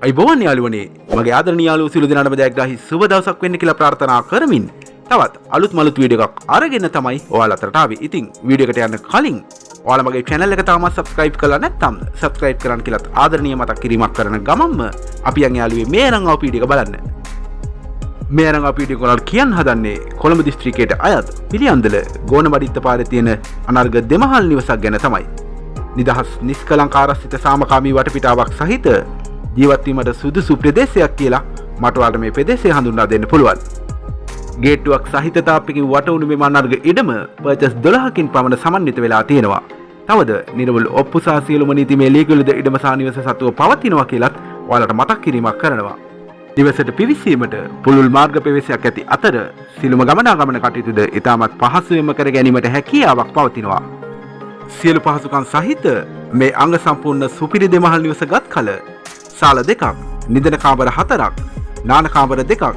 අයිබෝවන් යාළුවනේ මගේ ආදරණීය යාළුවෝ සියලු දෙනාටම ජයග්‍රාහී සුබ දවසක් වෙන්න කියලා ප්‍රාර්ථනා කරමින් තවත් අලුත් වීඩියෝ එකක් අරගෙන තමයි ඔයාලා අතරට ආවේ. ඉතින් වීඩියෝ එකට යන්න කලින් ඔයාලා මගේ channel එක තාමත් subscribe කරලා නැත්නම් subscribe කරන්න කියලාත් ආදරණීය මතක් කිරීමක් කරන ගමන්ම අපි යන් යාළුවේ මේ අරන් ආව වීඩියෝ එක බලන්න. මේ අරන් ආව වීඩියෝ එක කියන්න හදන්නේ කොළඹ දිස්ත්‍රික්කයට අයත් පිළියන්දල ගෝනමඩිත්ත පාරේ තියෙන අනර්ග දෙමහල් නිවසක් ගැන තමයි. නිදහස් නිස්කලංක ආරක්ෂිත සාමකාමී වටපිටාවක් සහිත ජීවත් වීමට සුදුසු ප්‍රදේශයක් කියලා මට ඔයාලට මේ ප්‍රදේශය හඳුන්වා දෙන්න පුළුවන්. ගේට්ටුවක් සහිත තාප්පකින් වටවුණු මේ අනර්ග ඉඩම පර්චස් 12කින් පමණ සමන්විත වෙලා තියෙනවා. තවද නිර්වල් ඔප්පු සහ සියලුම නීතිමය ලීගලද ඉඩම සහ නිවස සතුව පවතිනවා කියලත් ඔයාලට මතක් කිරීමක් කරනවා. නිවසට පිවිසීමට පුළුල් මාර්ග ප්‍රවේශයක් ඇති අතර සියලුම ගමනාගමන කටයුතුද ඉතාමත් පහසුවෙන්ම කර ගැනීමට හැකියාවක් පවතිනවා. සියලු පහසුකම් සහිත මේ අංග සම්පූර්ණ සුපිරි දෙමහල් නිවස ගත් කල සාල දෙකක්, නිදන කාමර 4ක්, නාන කාමර 2ක්,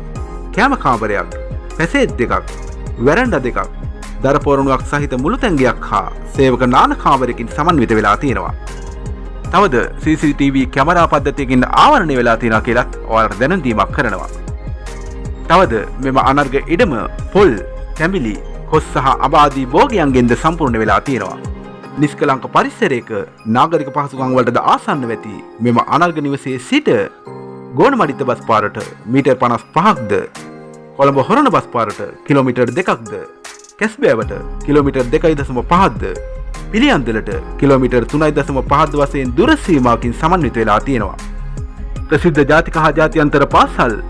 කෑම කාමරයක්, පැසේජ් දෙකක්, වැරන්ඩා දෙකක්, දරපොරණුවක් සහිත මුළු තැන්ගයක් හා සේවක නාන කාමරයකින් සමන්විත වෙලා තියෙනවා. තවද CCTV කැමරා පද්ධතියකින් ආවරණය වෙලා තියෙනවා කියලත් ඔයාලට දැනුම් දීමක් කරනවා. තවද මෙම අනර්ග ඉඩම පොල්, තැඹිලි, කොස් සහ අබ ආදී භෝගයන්ගෙන්ද සම්පූර්ණ වෙලා තියෙනවා. නිස්කලංක පරිසරයක නාගරික පහසුකම් වලටද ආසන්න වෙති මෙම අනර්ග නිවසේ සිට ගෝනමඩිත්ත බස් පාරට මීටර් 55ක්ද, කොළඹ හොරණ බස් පාරට කිලෝමීටර් 2ක්ද, කැස්බෑවට කිලෝමීටර් 2.5ක්ද, පිළියන්දලට කිලෝමීටර් 3.5ක්ද වශයෙන් දුර සීමාවකින් සමන්විත වෙලා තියෙනවා. ප්‍රසිද්ධ ජාතික හා ජාත්‍යන්තර පාසල්,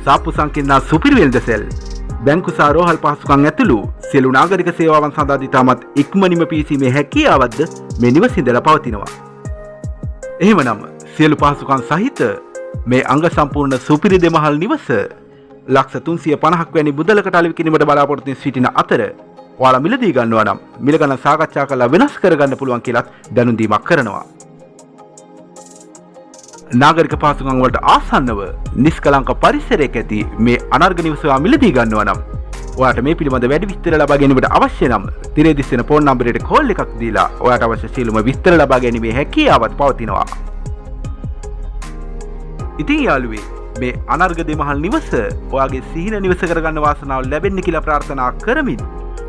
සාප්පු සංකීර්ණ සුපිරිවෙල් දෙසෙල්, බැංකු සහ රෝහල් පහසුකම් ඇතුළු සියලු නාගරික සේවාවන් සඳහා ඉතාමත් ඉක්මනින්ම පිවිසීමේ හැකියාවක්ද මේ නිවසින්දලා පවතිනවා. එහෙමනම් සියලු පහසුකම් සහිත මේ අංග සම්පූර්ණ සුපිරි දෙමහල් නිවස ලක්ෂ 350ක් වැනි මුදලකට අලෙවි කිරීමට බලාපොරොත්තු වෙන සිටින අතර ඔයාලා මිලදී ගන්නවා නම් මිල ගණන් සාකච්ඡා කරලා වෙනස් කරගන්න පුළුවන් කියලාත් දැනුම් දීමක් කරනවා. නාගරික පහසුකම් වලට ආසන්නව නිස්කලංක පරිසරයක ඇති මේ අනර්ග නිවස මිලදී ගන්නවා නම් ඔයාට මේ පිළිබඳ වැඩි විස්තර ලබා ගැනීමට අවශ්‍ය නම් තිරේ දිස්සෙන ෆෝන් නම්බරයට කෝල් එකක් දීලා ඔයාට අවශ්‍ය සියලුම විස්තර ලබා ගැනීමේ හැකියාවක් පවතිනවා. ඉතින් යාළුවේ මේ අනර්ග දෙමහල් නිවස ඔයාගේ සිහින නිවස කරගන්න වාසනාව ලැබෙන්න කියලා ප්‍රාර්ථනා කරමින්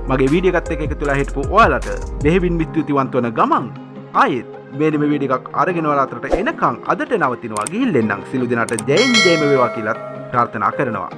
මගේ වීඩියෝ එකත් එක්ක එකතු වෙලා හිටපු ඔයාලට බෙහෙවින් ස්තුතිවන්ත වන ගමන් ආයෙත් මේ වීඩියෝ එකක් අරගෙන ඔයාලා අතරට එනකන් අදට නවතිනවා. ගිහින් එන්නම්. සිළු දිනට ජයෙන් ජයම වේවා කියලා ප්‍රාර්ථනා කරනවා.